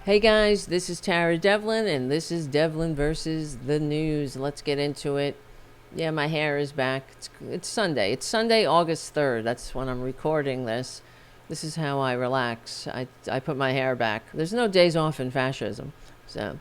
Hey guys, this is Tara Devlin, and this is Devlin versus the news. Let's get into it. Yeah, my hair is back. It's Sunday. It's Sunday, August 3rd. That's when I'm recording this. This is how I relax. I put my hair back. There's no days off in fascism. So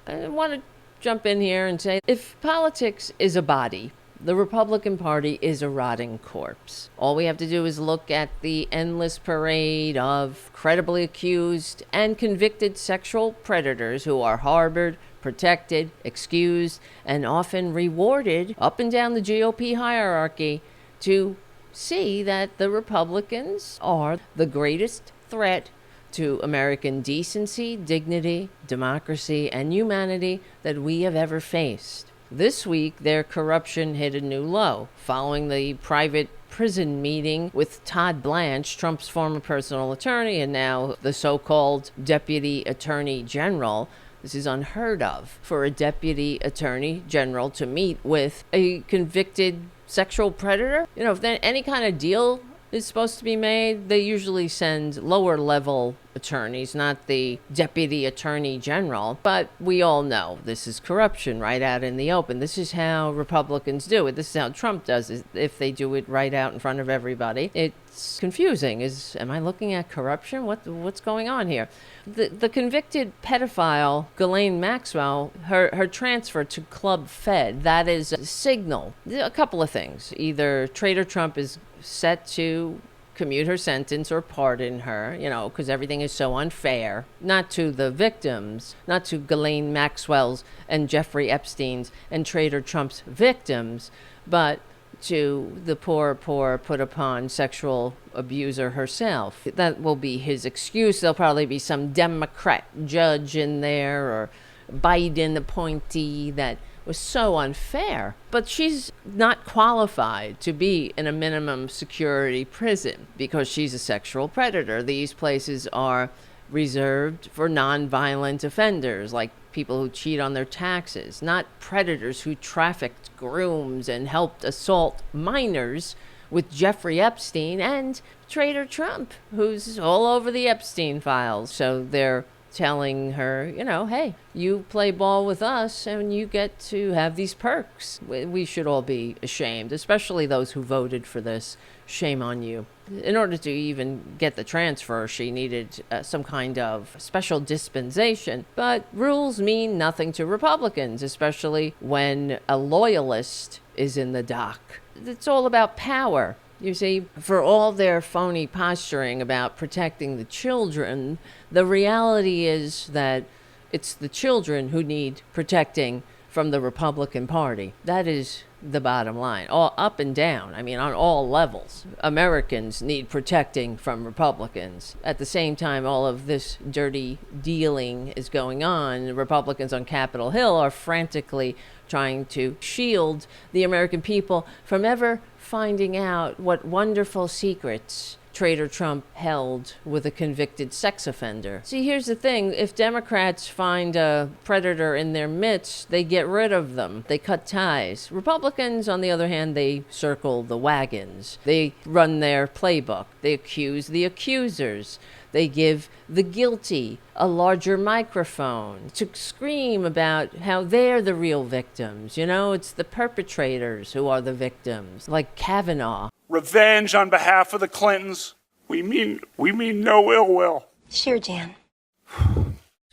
I want to jump in here and say if politics is a body, the Republican Party is a rotting corpse. All we have to do is look at the endless parade of credibly accused and convicted sexual predators who are harbored, protected, excused, and often rewarded up and down the GOP hierarchy to see that the Republicans are the greatest threat to American decency, dignity, democracy, and humanity that we have ever faced. This week, their corruption hit a new low following the private prison meeting with Todd Blanche, Trump's former personal attorney and now the so-called Deputy Attorney General. This is unheard of for a Deputy Attorney General to meet with a convicted sexual predator. You know, if any kind of deal is supposed to be made, they usually send lower level attorneys, not the Deputy Attorney General. But we all know this is corruption right out in the open. This is how Republicans do it. This is how Trump does it. If they do it right out in front of everybody, it's confusing. Am I looking at corruption? What's going on here? The convicted pedophile Ghislaine Maxwell, her transfer to Club Fed, that is a signal. A couple of things. Either Trader Trump is set to commute her sentence or pardon her, because everything is so unfair. Not to the victims, not to Ghislaine Maxwell's and Jeffrey Epstein's and Trader Trump's victims, but to the poor put upon sexual abuser herself. That will be his excuse. There'll probably be some Democrat judge in there or Biden appointee that was so unfair. But she's not qualified to be in a minimum security prison because she's a sexual predator. These places are reserved for nonviolent offenders, like people who cheat on their taxes, not predators who trafficked grooms and helped assault minors with Jeffrey Epstein and Trader Trump, who's all over the Epstein files. So they're telling her, hey, you play ball with us and you get to have these perks. We should all be ashamed, especially those who voted for this. Shame on you. In order to even get the transfer, she needed some kind of special dispensation. But rules mean nothing to Republicans, especially when a loyalist is in the dock. It's all about power. You see, for all their phony posturing about protecting the children, the reality is that it's the children who need protecting from the Republican Party. That is the bottom line, all up and down. I mean, on all levels. Americans need protecting from Republicans. At the same time, all of this dirty dealing is going on. Republicans on Capitol Hill are frantically trying to shield the American people from ever finding out what wonderful secrets Trader Trump held with a convicted sex offender. See, here's the thing. If Democrats find a predator in their midst, they get rid of them. They cut ties. Republicans, on the other hand, they circle the wagons. They run their playbook. They accuse the accusers. They give the guilty a larger microphone to scream about how they're the real victims. It's the perpetrators who are the victims, like Kavanaugh. Revenge on behalf of the Clintons. We mean no ill will. Sure, Jan.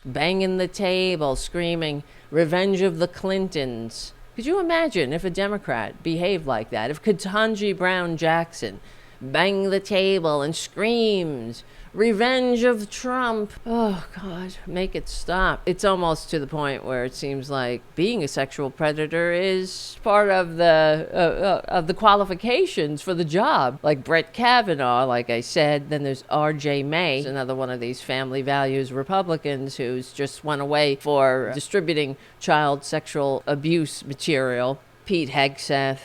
Banging the table, screaming, revenge of the Clintons. Could you imagine if a Democrat behaved like that? If Ketanji Brown Jackson banged the table and screams, revenge of Trump. Oh, God, make it stop. It's almost to the point where it seems like being a sexual predator is part of the qualifications for the job. Like Brett Kavanaugh, like I said. Then there's R.J. May, another one of these family values Republicans who's just went away for distributing child sexual abuse material. Pete Hegseth.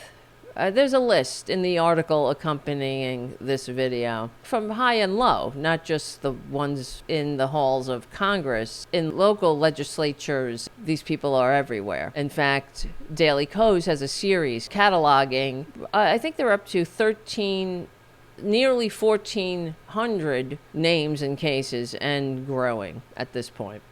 There's a list in the article accompanying this video from high and low, not just the ones in the halls of Congress. In local legislatures, these people are everywhere. In fact, Daily Kos has a series cataloging, I think they're up to 13 nearly 1,400 names and cases and growing at this point.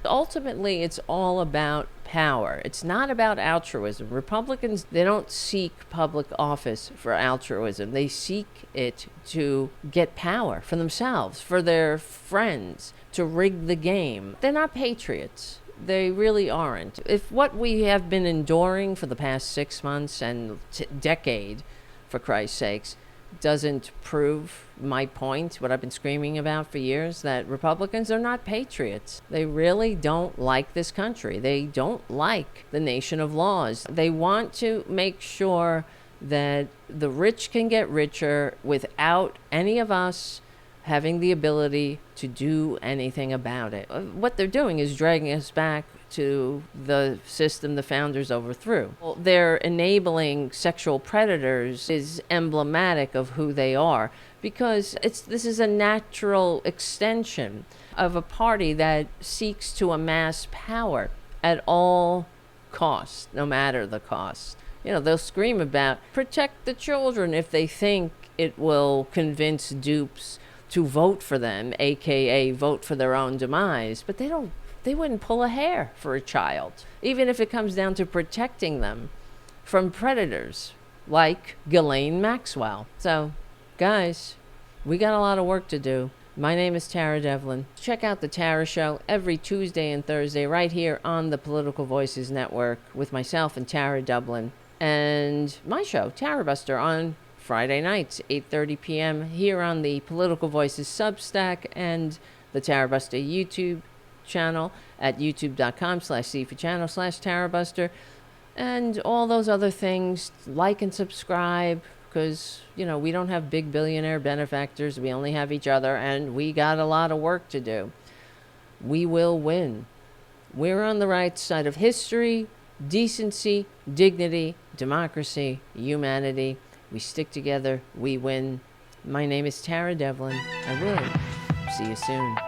ultimately it's all about power. It's not about altruism. Republicans, they don't seek public office for altruism. They seek it to get power for themselves, for their friends, to rig the game. They're not patriots. They really aren't. If what we have been enduring for the past 6 months and decade, for Christ's sakes, doesn't prove my point, what I've been screaming about for years, that Republicans are not patriots. They really don't like this country. They don't like the nation of laws. They want to make sure that the rich can get richer without any of us having the ability to do anything about it. What they're doing is dragging us back to the system the founders overthrew. Well, they're enabling sexual predators is emblematic of who they are, because this is a natural extension of a party that seeks to amass power at all costs, no matter the cost. You know, they'll scream about protect the children if they think it will convince dupes to vote for them, aka vote for their own demise, but they wouldn't pull a hair for a child, even if it comes down to protecting them from predators like Ghislaine Maxwell. So, guys, we got a lot of work to do. My name is Tara Devlin. Check out The Tara Show every Tuesday and Thursday right here on the Political Voices Network with myself and Tara Dublin, and my show, Tara Buster, on Friday nights, 8:30 p.m. here on the Political Voices Substack and the Tara Buster YouTube channel at youtube.com/c4channel/TaraBuster, and all those other things. Like and subscribe, because, you know, we don't have big billionaire benefactors. We only have each other, and we got a lot of work to do. We will win. We're on the right side of history, decency, dignity, democracy, humanity. We stick together, we win. My name is Tara Devlin. I will see you soon.